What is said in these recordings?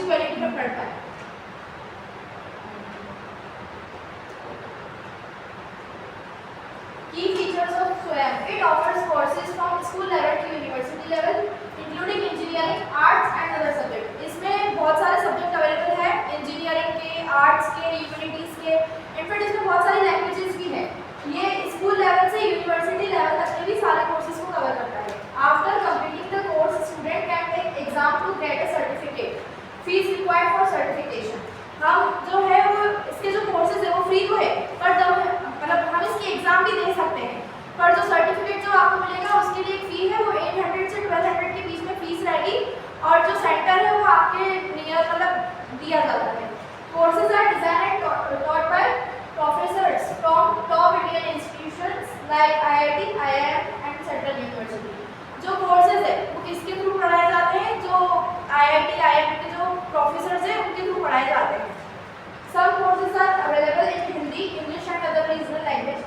Quality में पढ़ पाए। Key features of SWAYAM. It offers courses from school level to university level, including engineering, arts and other subjects. इसमें बहुत सारे subject available है, engineering के, आर्ट्स के, ह्यूमैनिटीज के, इनफैक्ट इसमें बहुत सारी लैंग्वेजेस भी है। ये स्कूल लेवल से यूनिवर्सिटी लेवल तक के भी सारे कोर्सेज को कवर करता है। After completing the course, student can take exam to get a certificate. Fees required for certification. हम जो है वो इसके जो कोर्सेज है वो फ्री तो है, पर जब मतलब हम इसकी एग्जाम भी दे सकते हैं, पर जो सर्टिफिकेट जो आपको मिलेगा उसके लिए फी है वो 800 से 1200 के बीच में फीस रहेगी, और जो सेंटर है वो आपके नियर मतलब दिया जाता है। Courses are designed and taught by professors from top Indian institutions like IIT, IIM and central university. जो कोर्सेज है वो किसके थ्रू पढ़ाए जाते हैं? जो IIT, IIM के जो प्रोफेसर्स हैं उनके थ्रू पढ़ाए जाते हैं। Some courses are available in Hindi, English and other regional language.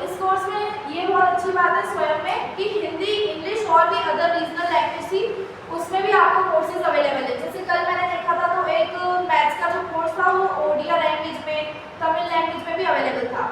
इस कोर्स में ये बहुत अच्छी बात है स्वयं में कि हिंदी, इंग्लिश और भी अदर रीजनल लैंग्वेज थी, उसमें भी आपको कोर्सेज अवेलेबल है। जैसे कल मैंने देखा था तो एक मैथ्स का जो कोर्स था वो ओडिया लैंग्वेज में, तमिल लैंग्वेज में भी अवेलेबल था।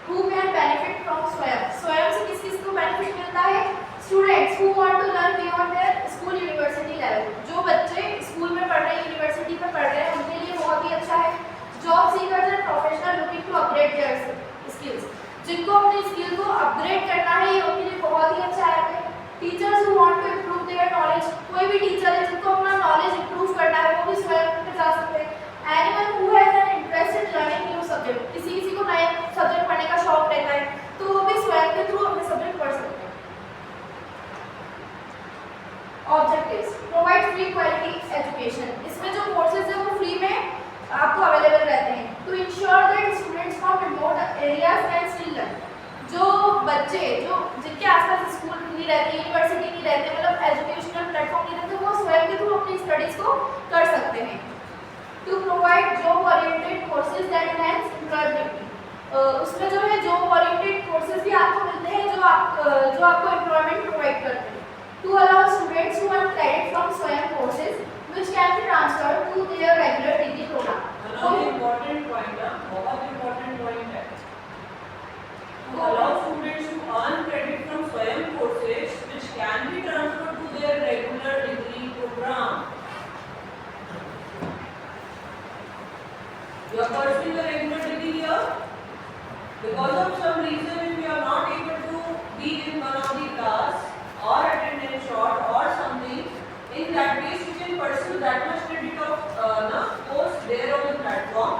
Who can benefit from स्वयं? स्वयं से किस किस को बेनिफिट मिलता है? Students who want to learn beyond their school university level. जो बच्चे स्कूल में पढ़ रहे हैं, यूनिवर्सिटी में पढ़ रहे हैं, उनके लिए बहुत ही अच्छा है। Job seekers and professionals looking to upgrade their skills. जिनको अपनी स्किल को अपग्रेड करना है, ये उनके लिए बहुत ही अच्छा है। Teachers who want to improve their knowledge. कोई भी टीचर है जिनको अपना नॉलेज इंप्रूव करना है वो भी स्वयं में जा सकते हैं। Anyone who has an interest in learning new subject. किसी को नए सब्जेक्ट पढ़ने का शौक रहता है तो वो भी स्वयं के थ्रू अपने सब्जेक्ट पढ़ सकते हैं। Objectives: provide free quality education. इसमें जो कोर्सेज है वो फ्री में आपको अवेलेबल रहते हैं। To ensure that students from remote areas can still learn. जो बच्चे जो जिनके आसपास स्कूल नहीं रहते, यूनिवर्सिटी नहीं रहते, मतलब एजुकेशनल प्लेटफॉर्म नहीं रहते, वो स्वयं के थ्रू अपनी स्टडीज को कर सकते हैं। To provide job oriented courses that enhance employability. उसमें जो है जॉब ओरिएंटेड कोर्सेज भी आपको मिलते हैं जो आपको एम्प्लॉयमेंट प्रोवाइड करते हैं। To allow students to earn credit from SWAYAM courses which can be transferred to their regular degree program. Important point है, बहुत इम्पोर्टेंट पॉइंट है। To allow students to earn credit from SWAYAM courses which can be transferred to their regular degree program. You are pursuing a regular degree here. Because of some reason, if you are not able to be in one of the class or attend a short or something, in that case you can pursue that much credit of the course there on the platform.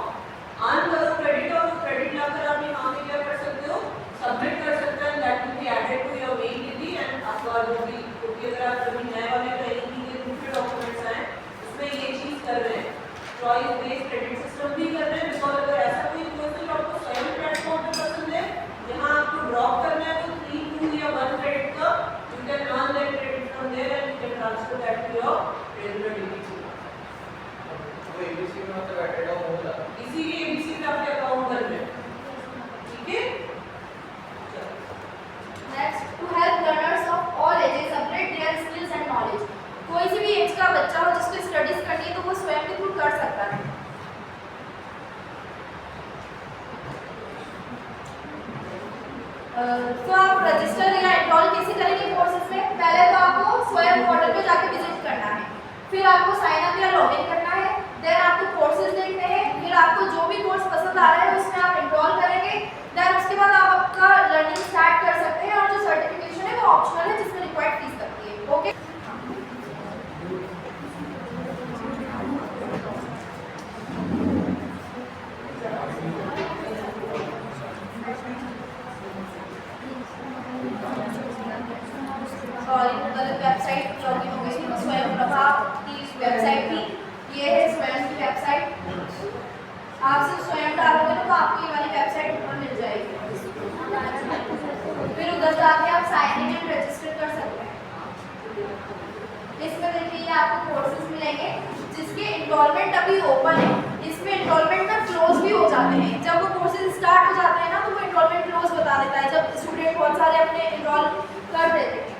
And the credit of credit लाकर आप यहाँ पे क्या कर सकते हो? Submit कर सकते हैं, that will be added to your main degree and आपका जो भी क्योंकि अगर आप कभी नए वाले ट्रेनिंग के दूसरे डॉक्यूमेंट्स आए उसमें ये चीज कर रहे हैं, चॉइस बेस्ड क्रेडिट सिस्टम भी कर रहे हैं। बिकॉज अगर ऐसा कोई कोर्स जो आपको स्वयं प्लेटफॉर्म पे पसंद है, यहाँ आपको ड्रॉप करना है तो 3, 2 या 1 क्रेडिट का you can earn that credit from there and you can transfer that to your regular degree. तो ABC में मतलब एडेड होगा, इसीलिए ABC में आपके अकाउंट बन रहे हैं, ठीक है? Next, to help learners of all ages upgrade their skills and knowledge. कोई सी भी एज का बच्चा हो जिसको स्टडीज करनी है तो वो स्वयं के थ्रू कर सकता है। तो आप रजिस्टर या एनरोल कैसे करेंगे कोर्सेज में? पहले तो आपको स्वयं पोर्टल पे जाके विजिट करना है, फिर आपको साइन अप या लॉगिन करना है, देन आपको कोर्सेज देखने हैं, फिर आपको जो भी कोर्स पसंद आ रहा है उसमें आप एनरोल करेंगे, देन उसके बाद आप आपका लर्निंग स्टार्ट कर सकते हैं। और जो सर्टिफिकेशन है वो ऑप्शनल है जिसमें रिक्वायर्ड फीस लगती है। ओके, सॉरी गलत वेबसाइट लॉगिन हो गई थी, स्वयं प्रभा की वेबसाइट थी, ये है स्वयं की वेबसाइट। आप सिर्फ स्वयं डालोगे तो आपको ये वाली वेबसाइट ऊपर मिल जाएगी, फिर उधर जाके आप साइन इन एंड रजिस्टर कर सकते हैं। इसमें देखिए आपको कोर्सेज मिलेंगे जिसके एनरोलमेंट अभी ओपन है, इसमें एनरोलमेंट ना क्लोज भी हो जाते हैं। जब वो कोर्सेज स्टार्ट हो जाते हैं ना तो वो एनरोलमेंट क्लोज बता देता है, जब स्टूडेंट बहुत सारे अपने एनरोल कर देते हैं।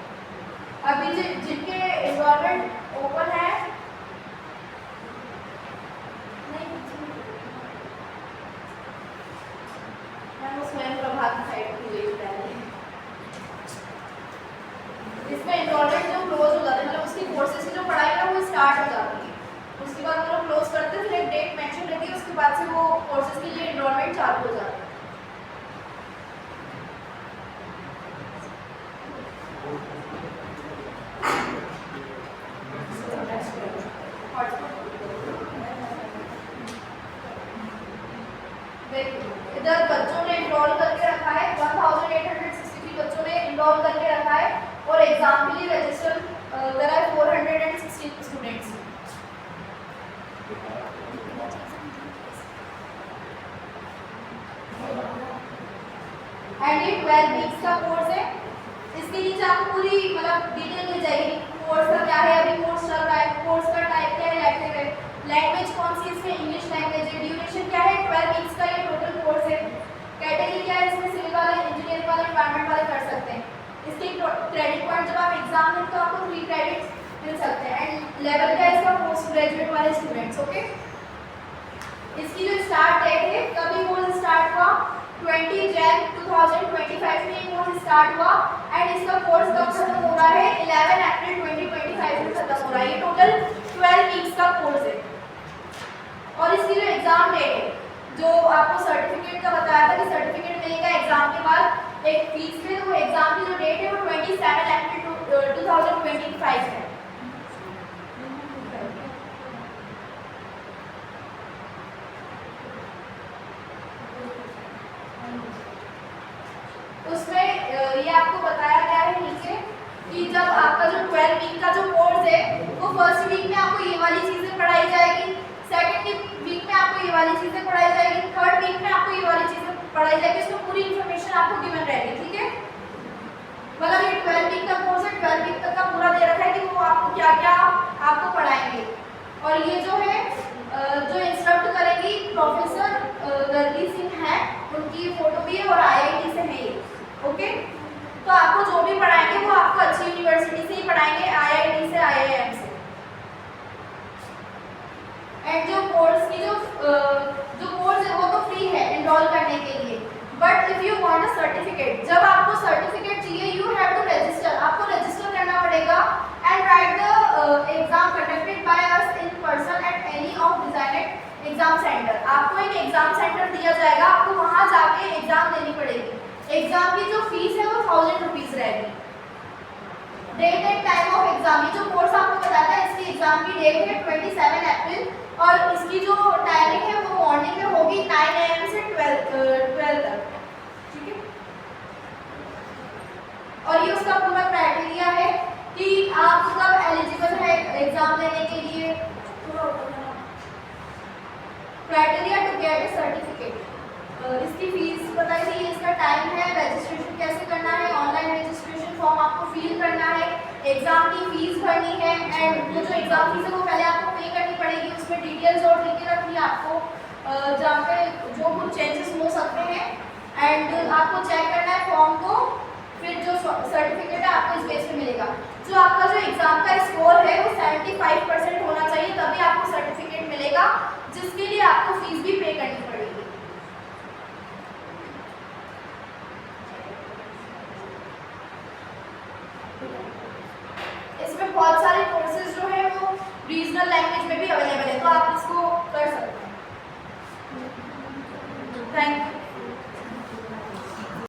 अभी जिनके एनरोलमेंट ओपन है स्वयं प्रभात साइड की हुई पहले, इसमें एनरोलमेंट जो क्लोज हो जाता है मतलब उसकी कोर्सेज की जो पढ़ाई है वो स्टार्ट हो जाती है, उसके बाद वो लोग क्लोज करते हैं, फिर एक डेट मेंशन रहती है, उसके बाद से वो कोर्सेज के लिए एनरोलमेंट चालू हो जाता है। इधर बच्चों ने एनरोल करके रखा है, 1863 बच्चों ने एनरोल करके रखा है और एग्जाम के लिए register there are 416 students. And ये 12 वीक्स का कोर्स है, इसके नीचे आपको पूरी मतलब डिटेल मिल जाएगी कोर्स का क्या है, अभी कोर्स चल रहा है, कोर्स का टाइप क्या है, इलेक्टिव है, लैंग्वेज कौन सी इसमें इंग्लिश लैंग्वेज है, ड्यूरेशन क्या है, 12 वीक्स का ये टोटल कोर्स है, कैटेगरी क्या है, इसमें सिविल वाले, इंजीनियरिंग वाले, एनवायरमेंट वाले कर सकते हैं। इसके क्रेडिट पॉइंट जब आप एग्जाम दें तो आपको 3 क्रेडिट्स मिल सकते हैं। एंड लेवल क्या है इसका, पोस्ट ग्रेजुएट वाले स्टूडेंट्स। ओके, इसकी जो स्टार्ट डेट है, कभी कोर्स स्टार्ट हुआ 20 जैन 2025 में ये कोर्स स्टार्ट हुआ एंड इसका कोर्स कब खत्म हो रहा है, 11 अप्रैल 2025 में खत्म हो रहा है। ये टोटल 12 वीक्स का कोर्स है। और इसकी जो एग्जाम डेट है, जो आपको सर्टिफिकेट का बताया था कि सर्टिफिकेट मिलेगा एग्जाम के बाद एक फीस में, तो एग्जाम की जो डेट है वो 27 अप्रैल 2025 है। उसमें ये आपको बताया गया है नीचे कि जब आपका जो 12 वीक का जो कोर्स है वो फर्स्ट वीक में आपको ये वाली चीजें पढ़ाई जाएगी, सेकंड वीक में आपको ये वाली चीजें पढ़ाई जाएगी, थर्ड वीक में आपको ये वाली चीजें पढ़ाई जाएगी, इसमें पूरी इंफॉर्मेशन आपको गिवन रहेगी। ठीक है, मतलब ये 12 वीक का कोर्स है, 12 वीक तक का पूरा दे रखा है कि वो आपको क्या क्या आपको पढ़ाएंगे। और ये जो है जो इंस्ट्रक्ट करेंगी प्रोफेसर गर्गी सिंह है, उनकी फोटो भी है और IIT से है ये। ओके, तो आपको जो भी पढ़ाएंगे वो आपको अच्छी यूनिवर्सिटी से ही पढ़ाएंगे, IIT से, IIM से। एंड जो कोर्स की जो कोर्स है वो तो फ्री है एनरोल करने के लिए, but if you want a certificate, जब आपको सर्टिफिकेट चाहिए यू हैव टू रजिस्टर, आपको रजिस्टर करना पड़ेगा and right the exam conducted by us in person at any of designed exam centre. आपको एक एग्जाम सेंटर दिया जाएगा, आपको वहां जाके एग्जाम देनी पड़ेगी। एग्जाम की जो फीस है वो 1000 रुपीज रहेगी। Date and time of exam, ये जो कोर्स आपको बताया था इसकी एग्जाम की डेट है 27 अप्रैल और इसकी जो टाइमिंग है वो मॉर्निंग में होगी 9 AM से 12 तक। ठीक है, और ये उसका पूरा क्राइटेरिया है कि आप कब एलिजिबल है एग्जाम देने के लिए, criteria to get a certificate. इसकी फीस बताई थी, इसका टाइम है, रजिस्ट्रेशन कैसे करना है, ऑनलाइन रजिस्ट्रेशन फॉर्म आपको फिल करना है, एग्जाम की फीस भरनी है एंड वो जो एग्जाम फीस है वो पहले आपको पे करनी पड़ेगी। उसमें डिटेल्स और लिख के रखनी है आपको, जहाँ पे जो कुछ चेंजेस हो सकते हैं एंड आपको चेक करना है फॉर्म को, फिर जो सर्टिफिकेट है आपको इस बेस पे मिलेगा। जो आपका जो एग्जाम का स्कोर है वो 75% होना चाहिए, तभी आपको सर्टिफिकेट मिलेगा, जिसके लिए आपको फीस भी पे करनी पड़ेगी। इसमें बहुत सारे कोर्सेज जो है वो रीजनल लैंग्वेज में भी अवेलेबल है, तो आप इसको कर सकते हैं। Thank you.